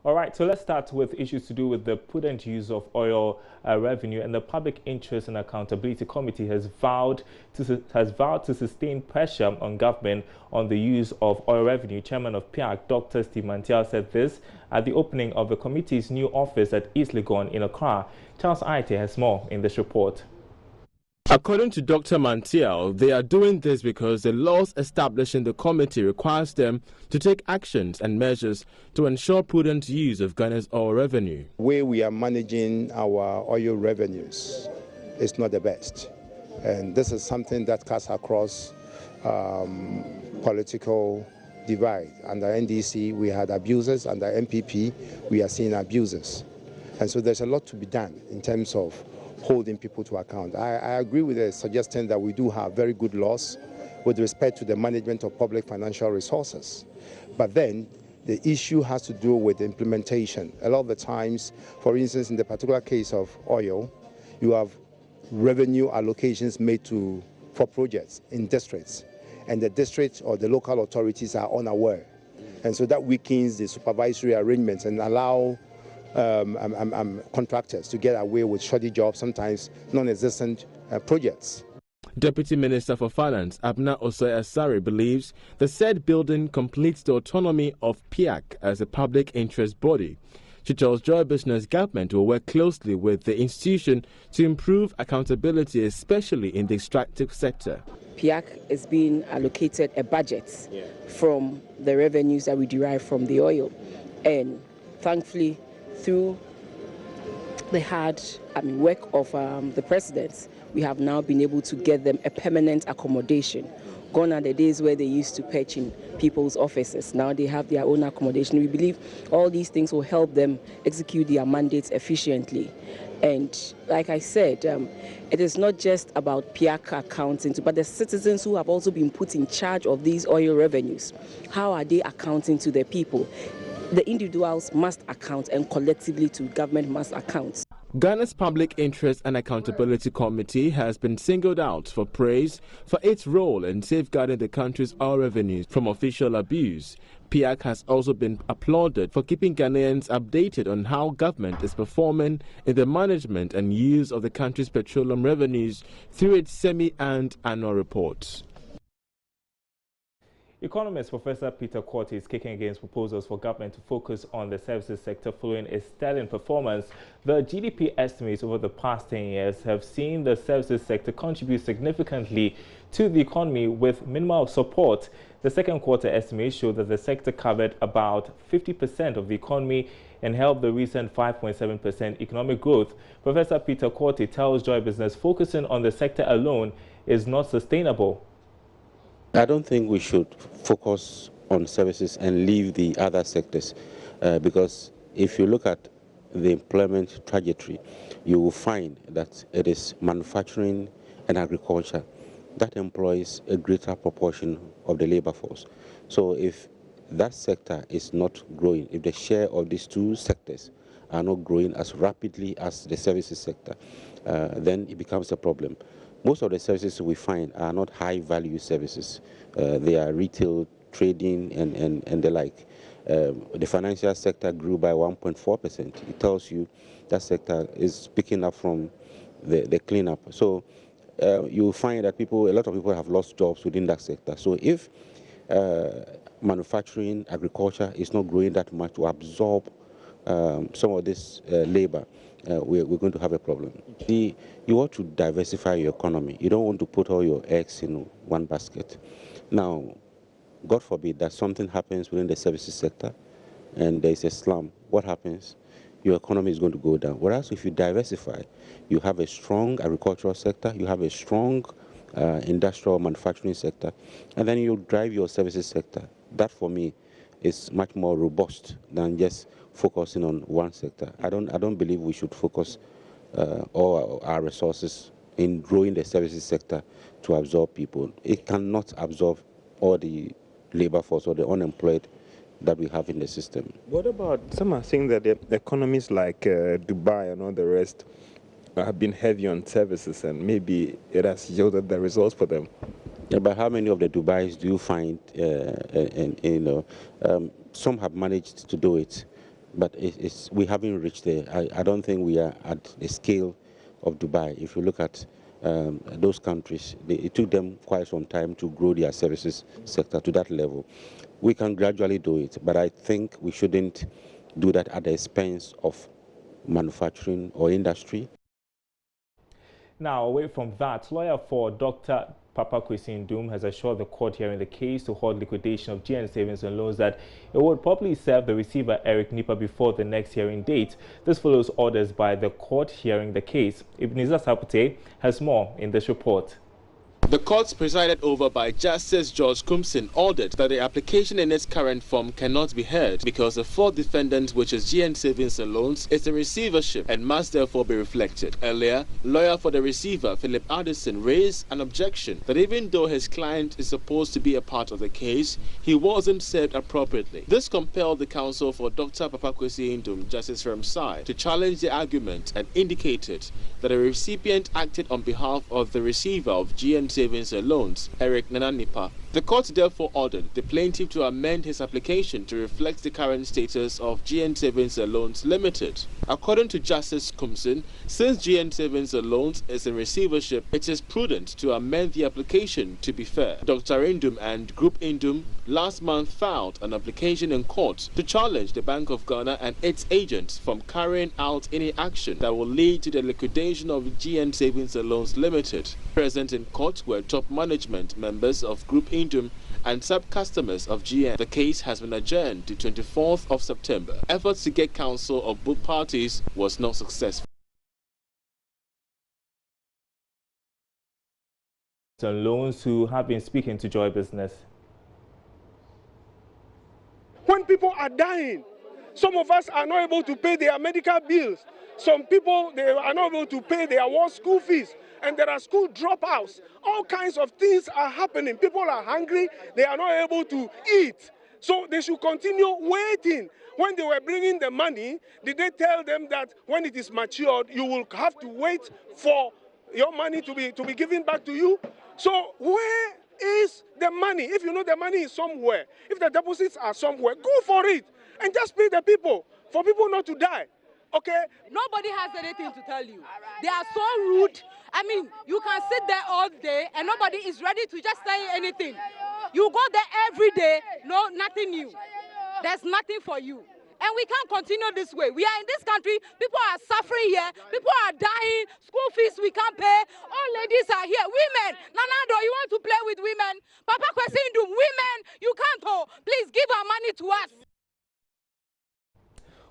All right, so let's start with issues to do with the prudent use of oil revenue, and the Public Interest and Accountability Committee has vowed to sustain pressure on government on the use of oil revenue. Chairman of PIAC, Dr. Steve Mantial, said this at the opening of the committee's new office at East Legon in Accra. Charles Aite has more in this report. According to Dr. Mantial, they are doing this because the laws establishing the committee requires them to take actions and measures to ensure prudent use of Ghana's oil revenue. The way we are managing our oil revenues is not the best. And this is something that cuts across political divide. Under NDC, we had abuses. Under MPP, we are seeing abuses. And so there's a lot to be done in terms of holding people to account. I agree with the suggestion that we do have very good laws with respect to the management of public financial resources. But then the issue has to do with implementation. A lot of the times, for instance, in the particular case of oil, you have revenue allocations made for projects in districts, and the district or the local authorities are unaware. And so that weakens the supervisory arrangements and allow contractors to get away with shoddy jobs, sometimes non-existent projects. Deputy Minister for Finance, Abna Osei-Asare, believes the said building completes the autonomy of PIAC as a public interest body. She tells Joy Business government will work closely with the institution to improve accountability, especially in the extractive sector. PIAC is being allocated a budget from the revenues that we derive from the oil, and thankfully, through the hard work of the presidents, we have now been able to get them a permanent accommodation. Gone are the days where they used to perch in people's offices. Now they have their own accommodation. We believe all these things will help them execute their mandates efficiently. And like I said, it is not just about PIAC accounting, but the citizens who have also been put in charge of these oil revenues. How are they accounting to the people? The individuals must account, and collectively to government must account. Ghana's Public Interest and Accountability Committee has been singled out for praise for its role in safeguarding the country's oil revenues from official abuse. PIAC has also been applauded for keeping Ghanaians updated on how government is performing in the management and use of the country's petroleum revenues through its semi-and annual reports. Economist Professor Peter Quartey is kicking against proposals for government to focus on the services sector following its sterling performance. The GDP estimates over the past 10 years have seen the services sector contribute significantly to the economy with minimal support. The second quarter estimates show that the sector covered about 50% of the economy and helped the recent 5.7% economic growth. Professor Peter Quartey tells Joy Business focusing on the sector alone is not sustainable. I don't think we should focus on services and leave the other sectors because if you look at the employment trajectory, you will find that it is manufacturing and agriculture that employs a greater proportion of the labor force. So if that sector is not growing, if the share of these two sectors are not growing as rapidly as the services sector, then it becomes a problem. Most of the services we find are not high-value services. They are retail, trading, and the like. The financial sector grew by 1.4%. It tells you that sector is picking up from the cleanup. So you find that a lot of people have lost jobs within that sector. So if manufacturing, agriculture is not growing that much to absorb some of this labor, we're going to have a problem. You want to diversify your economy. You don't want to put all your eggs in one basket. Now, God forbid that something happens within the services sector and there is a slump. What happens? Your economy is going to go down. Whereas if you diversify, you have a strong agricultural sector, you have a strong industrial manufacturing sector, and then you drive your services sector. That, for me, is much more robust than just focusing on one sector. I don't believe we should focus all our resources in growing the services sector to absorb people. It cannot absorb all the labor force or the unemployed that we have in the system. What about, some are saying that the economies like Dubai and all the rest have been heavy on services and maybe it has yielded the results for them? Yeah, but how many of the Dubais do you find, some have managed to do it, but we haven't reached there. I don't think we are at the scale of Dubai. If you look at those countries, it took them quite some time to grow their services sector to that level. We can gradually do it, but I think we shouldn't do that at the expense of manufacturing or industry. Now, away from that, lawyer for Dr. Papa Kwesi Ndum has assured the court hearing the case to hold liquidation of GN Savings and Loans that it would probably serve the receiver Eric Nipa before the next hearing date. This follows orders by the court hearing the case. Ebenezer Sapute has more in this report. The courts presided over by Justice George Kumsin ordered that the application in its current form cannot be heard because the fourth defendant, which is GN Savings and Loans, is in receivership and must therefore be reflected. Earlier, lawyer for the receiver, Philip Addison, raised an objection that even though his client is supposed to be a part of the case, he wasn't served appropriately. This compelled the counsel for Dr. Papa Kwesi Ndum, Justice Ramsai, to challenge the argument and indicated that the recipient acted on behalf of the receiver of GN Savings and Loans, Eric Nipa. The court therefore ordered the plaintiff to amend his application to reflect the current status of GN Savings and Loans Limited. According to Justice Kumsin, since GN Savings and Loans is in receivership, it is prudent to amend the application to be fair. Dr. Ndum and Group Ndum last month filed an application in court to challenge the Bank of Ghana and its agents from carrying out any action that will lead to the liquidation of GN Savings and Loans Limited. Present in court were top management members of Group Ndum and sub-customers of GN. The case has been adjourned to 24th of September. Efforts to get counsel of both parties was not successful. Loans who have been speaking to Joy Business. When people are dying, some of us are not able to pay their medical bills. Some people, they are not able to pay their school fees. And there are school dropouts. All kinds of things are happening. People are hungry. They are not able to eat. So they should continue waiting. When they were bringing the money, did they tell them that when it is matured, you will have to wait for your money to be given back to you? So where is the money? If you know the money is somewhere, if the deposits are somewhere, go for it and just pay the people, for people not to die. Okay? Nobody has anything to tell you. They are so rude. I mean, you can sit there all day and nobody is ready to just say anything. You go there every day, no, nothing new. There's nothing for you. And we can't continue this way. We are in this country, people are suffering here, people are dying, school fees we can't pay, all ladies are here, women. Nanado, you want to play with women? Papa Kwesi Ndum, women, you can't, please give our money to us.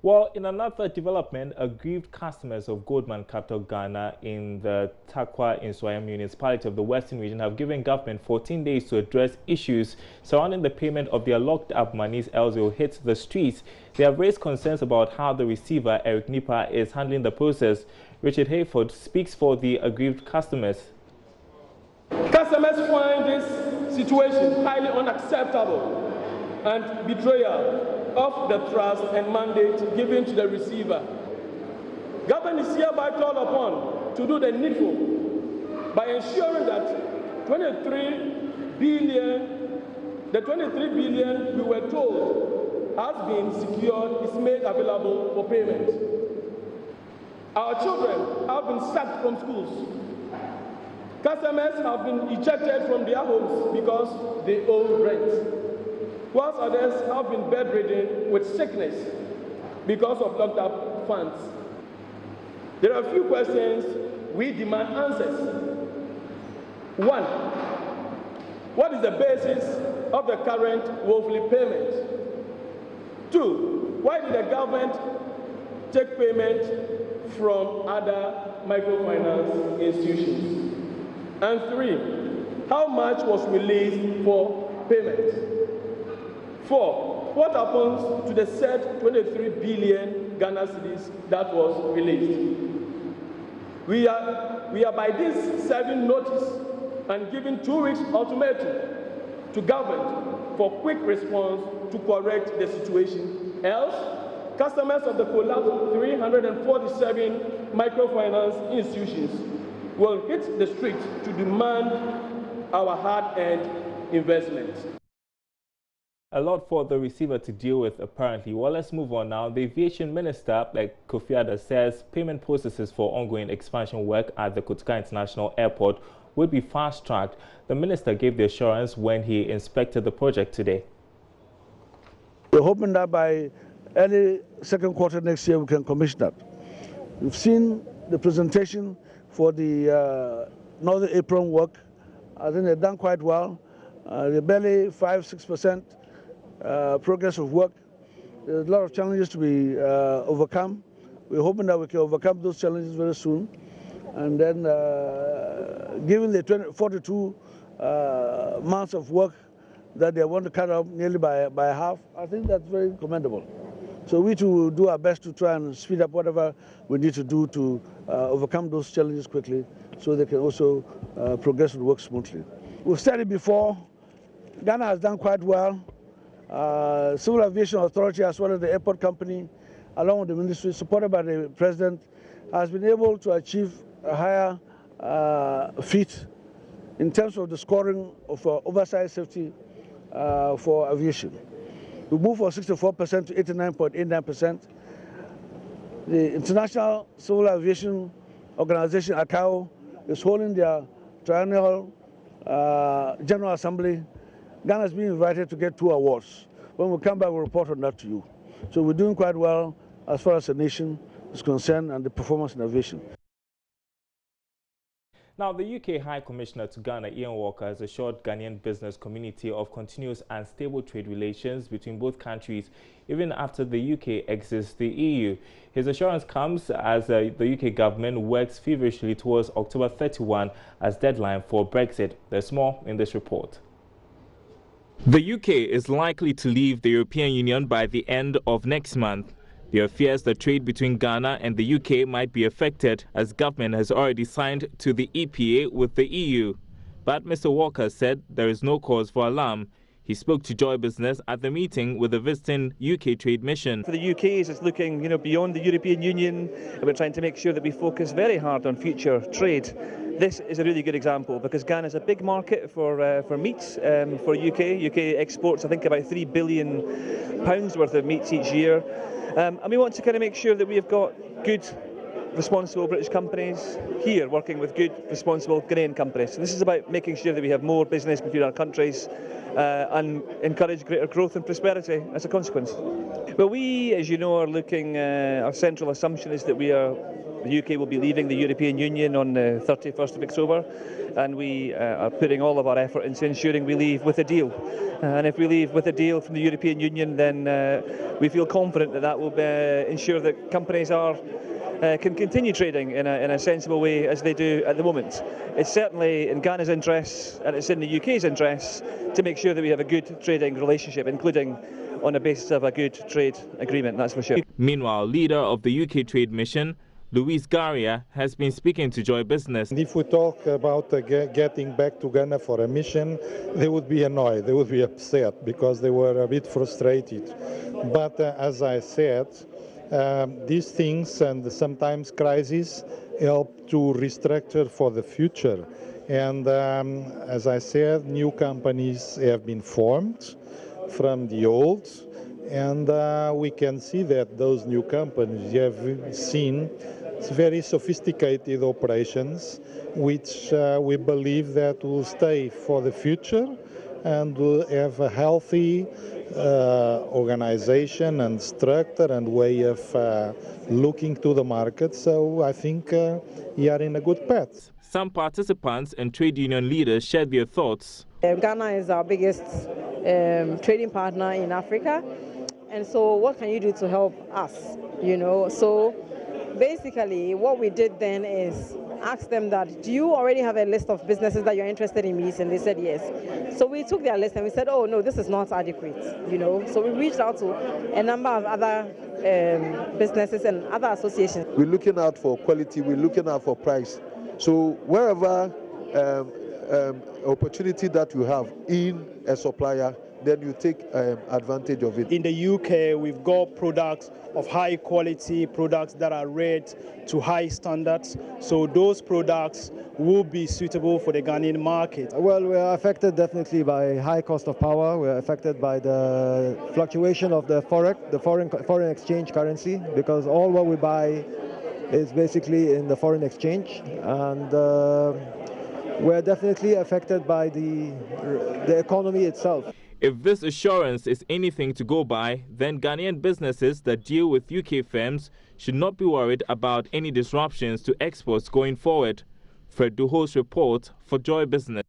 Well, in another development, aggrieved customers of Goldman Capital Ghana in the Takwa Inswayam municipality of the Western region have given government 14 days to address issues surrounding the payment of their locked up monies, else they will hit the streets. They have raised concerns about how the receiver, Eric Nipa, is handling the process. Richard Hayford speaks for the aggrieved customers. Customers find this situation highly unacceptable and betrayal of the trust and mandate given to the receiver. Government is hereby called upon to do the needful by ensuring that 23 billion we were told has been secured is made available for payment. Our children have been sacked from schools. Customers have been ejected from their homes because they owe rent, whilst others have been bedridden with sickness because of locked up funds. There are a few questions we demand answers. One, what is the basis of the current woefully payment? Two, why did the government take payment from other microfinance institutions? And three, how much was released for payment? 4, what happens to the said 23 billion Ghana cedis that was released? We are by this serving notice and giving 2 weeks ultimatum to government for quick response to correct the situation. Else, customers of the collapsed 347 microfinance institutions will hit the street to demand our hard-earned investment. A lot for the receiver to deal with, apparently. Well, let's move on now. The aviation minister, like Kofi Adda, says payment processes for ongoing expansion work at the Kotoka International Airport would be fast-tracked. The minister gave the assurance when he inspected the project today. We're hoping that by early second quarter next year we can commission that. We've seen the presentation for the Northern Apron work. I think they've done quite well. They're barely 5–6% progress of work. There's a lot of challenges to be overcome. We're hoping that we can overcome those challenges very soon. And then given the 42 months of work that they want to cut off nearly by half, I think that's very commendable. So we too will do our best to try and speed up whatever we need to do to overcome those challenges quickly so they can also progress with work smoothly. We've said it before, Ghana has done quite well. Civil Aviation Authority as well as the airport company, along with the ministry, supported by the president, has been able to achieve a higher feat in terms of the scoring of oversight safety for aviation. We moved from 64% to 89.89%. The International Civil Aviation Organization, ICAO, is holding their triennial General Assembly. Ghana has been invited to get 2 awards. When we come back, we'll report on that to you. So we're doing quite well as far as the nation is concerned and the performance in aviation. Now, the UK High Commissioner to Ghana, Ian Walker, has assured Ghanaian business community of continuous and stable trade relations between both countries, even after the UK exits the EU. His assurance comes as the UK government works feverishly towards October 31 as deadline for Brexit. There's more in this report. The UK is likely to leave the European Union by the end of next month. There are fears that trade between Ghana and the UK might be affected as government has already signed to the EPA with the EU. But Mr. Walker said there is no cause for alarm. He spoke to Joy Business at the meeting with the visiting UK trade mission. For the UK, it's looking beyond the European Union, and we're trying to make sure that we focus very hard on future trade. This is a really good example because Ghana is a big market for meats for UK. UK exports, I think, about £3 billion worth of meats each year. And we want to kind of make sure that we have got good, responsible British companies here working with good, responsible Ghanaian companies. So this is about making sure that we have more business between our countries and encourage greater growth and prosperity as a consequence. Well, we, as you know, are looking, our central assumption is that the UK will be leaving the European Union on the 31st of October, and we are putting all of our effort into ensuring we leave with a deal. And if we leave with a deal from the European Union, then we feel confident that that will ensure that companies can continue trading in a sensible way as they do at the moment. It's certainly in Ghana's interests and it's in the UK's interests to make sure that we have a good trading relationship, including on the basis of a good trade agreement, that's for sure. Meanwhile, leader of the UK Trade Mission, Luis Garia, has been speaking to Joy Business. If we talk about getting back to Ghana for a mission, they would be annoyed, they would be upset because they were a bit frustrated. But as I said, these things and sometimes crises help to restructure for the future. And as I said, new companies have been formed from the old, and we can see that those new companies have seen very sophisticated operations, which we believe that will stay for the future and will have a healthy organization and structure and way of looking to the market. So I think we are in a good path. Some participants and trade union leaders shared their thoughts. Ghana is our biggest trading partner in Africa, and so what can you do to help us? So basically what we did then is ask them that, do you already have a list of businesses that you're interested in meeting? They said yes. So we took their list and we said, oh no, this is not adequate, So we reached out to a number of other businesses and other associations. We're looking out for quality, we're looking out for price. So wherever opportunity that you have in a supplier, then you take advantage of it. In the UK, we've got products of high quality, products that are rated to high standards. So those products will be suitable for the Ghanaian market. Well, we are affected definitely by high cost of power. We are affected by the fluctuation of the forex, the foreign exchange currency, because all what we buy is basically in the foreign exchange, and we're definitely affected by the economy itself. If this assurance is anything to go by, then Ghanaian businesses that deal with UK firms should not be worried about any disruptions to exports going forward. Fred Duho's report for Joy Business.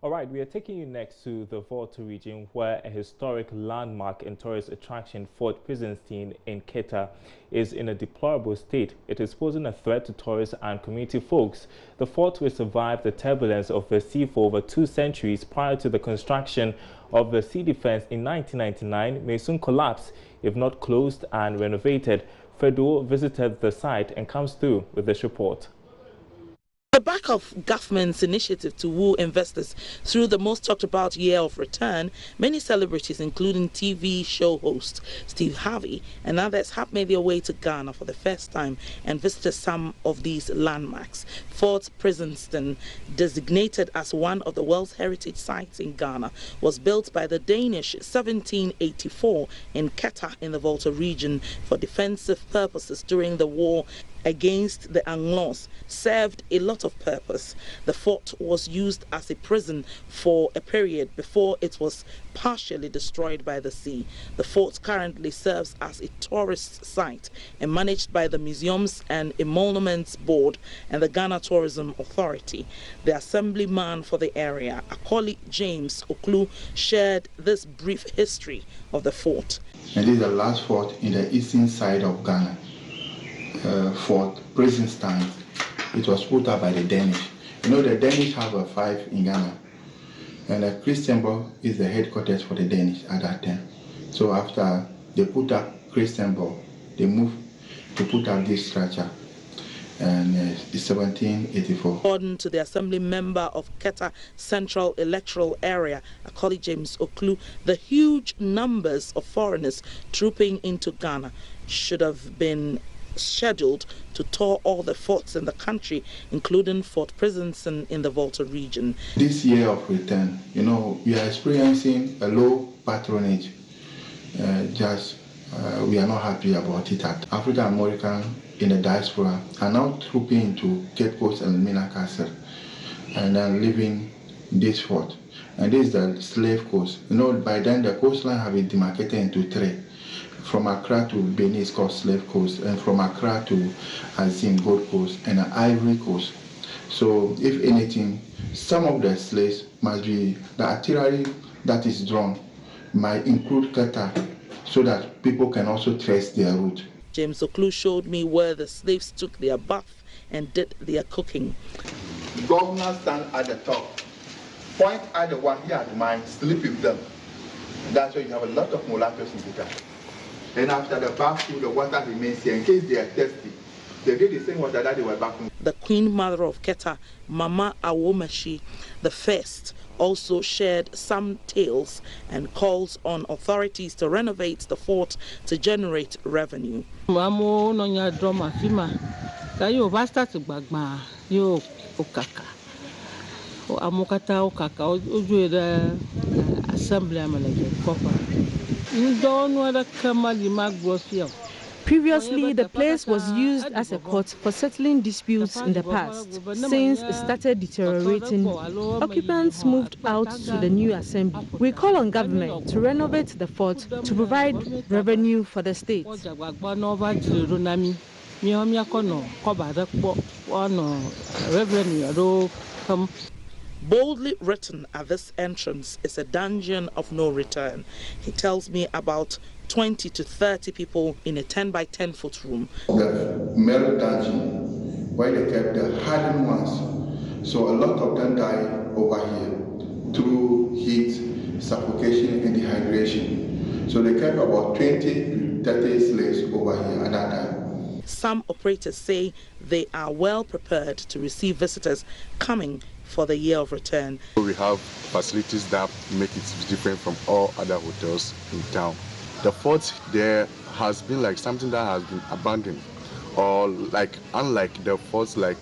All right, we are taking you next to the Volta region, where a historic landmark and tourist attraction, Fort Prinsenstein in Keta, is in a deplorable state. It is posing a threat to tourists and community folks. The fort, which survived the turbulence of the sea for over 2 centuries prior to the construction of the sea defense in 1999, may soon collapse if not closed and renovated. Fred Duho visited the site and comes through with this report. The back of government's initiative to woo investors through the most talked about year of return, many celebrities, including TV show host Steve Harvey and others, have made their way to Ghana for the first time and visited some of these landmarks. Fort Prinsenstein, designated as one of the World Heritage Sites in Ghana, was built by the Danish 1784 in Keta in the Volta region for defensive purposes during the war against the Anglos, served a lot of purpose. The fort was used as a prison for a period before it was partially destroyed by the sea. The fort currently serves as a tourist site and managed by the Museums and Emoluments Board and the Ghana Tourism Authority. The assemblyman for the area, Akoli James Oklu, shared this brief history of the fort. And this is the last fort in the eastern side of Ghana. Fort Prinsenstein. It was put up by the Danish. You know, the Danish have a 5 in Ghana, and Christianborg is the headquarters for the Danish at that time. So after they put up Christianborg, they moved to put up this structure, and it's 1784. According to the assembly member of Keta Central Electoral Area, Akoli James Oklu, the huge numbers of foreigners trooping into Ghana should have been scheduled to tour all the forts in the country, including Fort Prinsenstein in the Volta region. This year of return, you know, we are experiencing a low patronage. We are not happy about it. African American in the diaspora are now trooping into Cape Coast and Mina Castle and then leaving this fort. And this is the slave coast. You know, by then the coastline have been demarcated into 3. From Accra to Benin is called Slave Coast, and from Accra to Azim, Gold Coast, and Ivory Coast. So, if anything, some of the slaves must be, the artillery that is drawn might include Keta so that people can also trace their route. James Oklu showed me where the slaves took their bath and did their cooking. Governors stand at the top, point at the one here at mine, sleep with them. That's why you have a lot of mulattoes in the town. And after the bath, the water remains here in case they are thirsty. They did the same water that they were back home. The Queen Mother of Keta, Mama Awomashi the First, also shared some tales and calls on authorities to renovate the fort to generate revenue. Previously, the place was used as a court for settling disputes in the past. Since it started deteriorating, occupants moved out to the new assembly. We call on government to renovate the fort to provide revenue for the state. Boldly written at this entrance is a dungeon of no return. He tells me about 20 to 30 people in a 10 by 10 foot room. The metal dungeon where they kept the hardened ones. So a lot of them died over here through heat, suffocation, and dehydration. So they kept about 20 to 30 slaves over here at that time. Some operators say they are well prepared to receive visitors coming for the year of return. We have facilities that make it different from all other hotels in town. The fort there has been like something that has been abandoned, or like unlike the forts like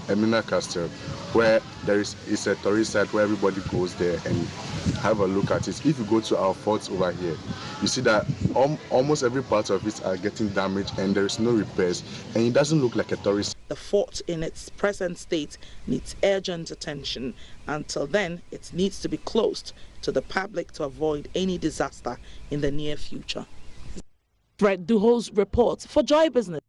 Emina Castle, where it's a tourist site where everybody goes there and have a look at it. If you go to our forts over here, you see that almost every part of it are getting damaged and there is no repairs, and it doesn't look like a tourist. The fort in its present state needs urgent attention. Until then, it needs to be closed to the public to avoid any disaster in the near future. Fred Duho's report for Joy Business.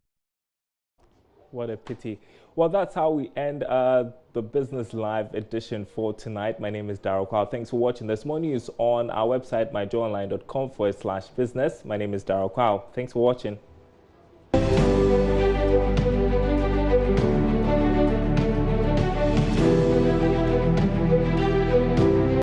What a pity. Well, that's how we end the Business Live edition for tonight. My name is Darryl Kwao. Thanks for watching. There's more news on our website, myjoyonline.com/business. My name is Darryl Kwao. Thanks for watching.